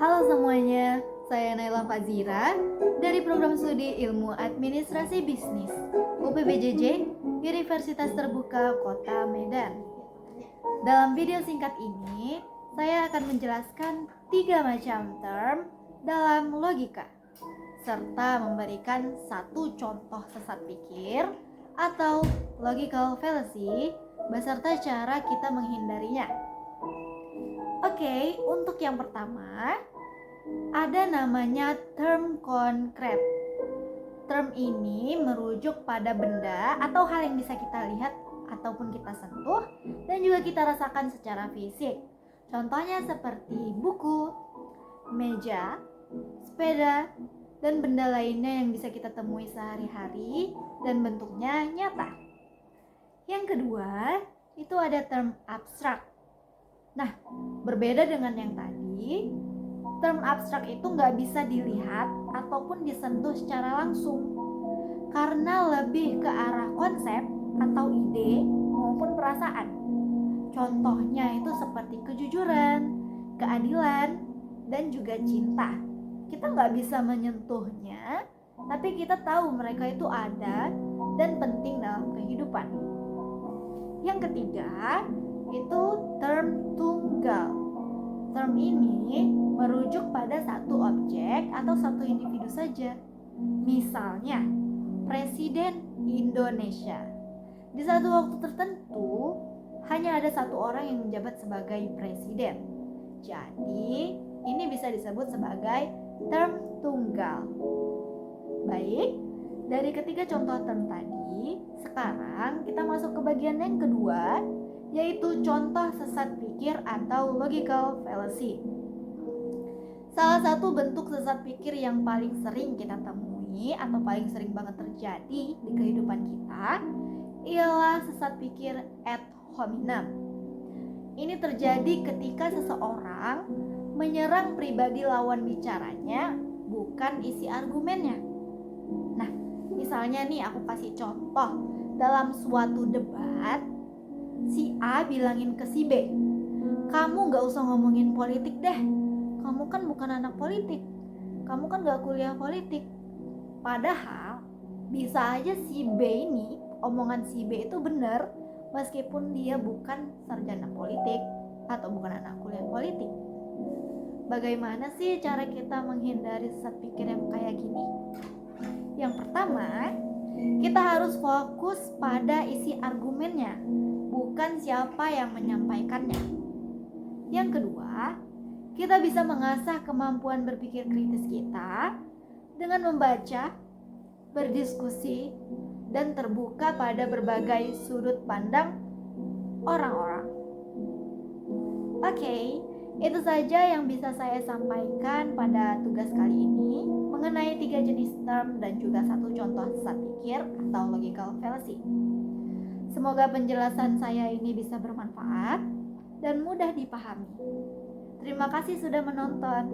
Halo semuanya, saya Naila Fazira dari Program Studi Ilmu Administrasi Bisnis UPBJJ Universitas Terbuka Kota Medan. Dalam video singkat ini, saya akan menjelaskan 3 macam term dalam logika serta memberikan satu contoh sesat pikir atau logical fallacy beserta cara kita menghindarinya. Oke, untuk yang pertama, ada namanya term konkret. Term ini merujuk pada benda atau hal yang bisa kita lihat ataupun kita sentuh dan juga kita rasakan secara fisik. Contohnya seperti buku, meja, sepeda, dan benda lainnya yang bisa kita temui sehari-hari dan bentuknya nyata. Yang kedua, itu ada term abstrak. Nah, berbeda dengan yang tadi, term abstrak itu nggak bisa dilihat ataupun disentuh secara langsung karena lebih ke arah konsep atau ide maupun perasaan. Contohnya itu seperti kejujuran, keadilan, dan juga cinta. Kita nggak bisa menyentuhnya, tapi kita tahu mereka itu ada dan penting dalam kehidupan. Yang ketiga, itu term tunggal. Term ini merujuk pada satu objek atau satu individu saja. Misalnya, Presiden Indonesia. Di satu waktu tertentu, hanya ada satu orang yang menjabat sebagai presiden. Jadi, ini bisa disebut sebagai term tunggal. Baik, dari ketiga contoh term tadi, sekarang kita masuk ke bagian yang kedua, yaitu contoh sesat pikir atau logical fallacy. Salah satu bentuk sesat pikir yang paling sering kita temui atau paling sering banget terjadi di kehidupan kita ialah sesat pikir ad hominem. Ini terjadi ketika seseorang menyerang pribadi lawan bicaranya, bukan isi argumennya. Nah, misalnya nih aku kasih contoh, dalam suatu debat si A bilangin ke si B, kamu gak usah ngomongin politik deh, kamu kan bukan anak politik, kamu kan gak kuliah politik. Padahal bisa aja si B ini, omongan si B itu benar meskipun dia bukan sarjana politik atau bukan anak kuliah politik. Bagaimana sih cara kita menghindari sesat pikir yang kayak gini? Yang pertama, kita harus fokus pada isi argumennya, bukan siapa yang menyampaikannya. Yang kedua, kita bisa mengasah kemampuan berpikir kritis kita dengan membaca, berdiskusi, dan terbuka pada berbagai sudut pandang orang-orang. Oke, itu saja yang bisa saya sampaikan pada tugas kali ini mengenai 3 jenis term dan juga satu contoh sesat pikir atau logical fallacy. Semoga penjelasan saya ini bisa bermanfaat dan mudah dipahami. Terima kasih sudah menonton.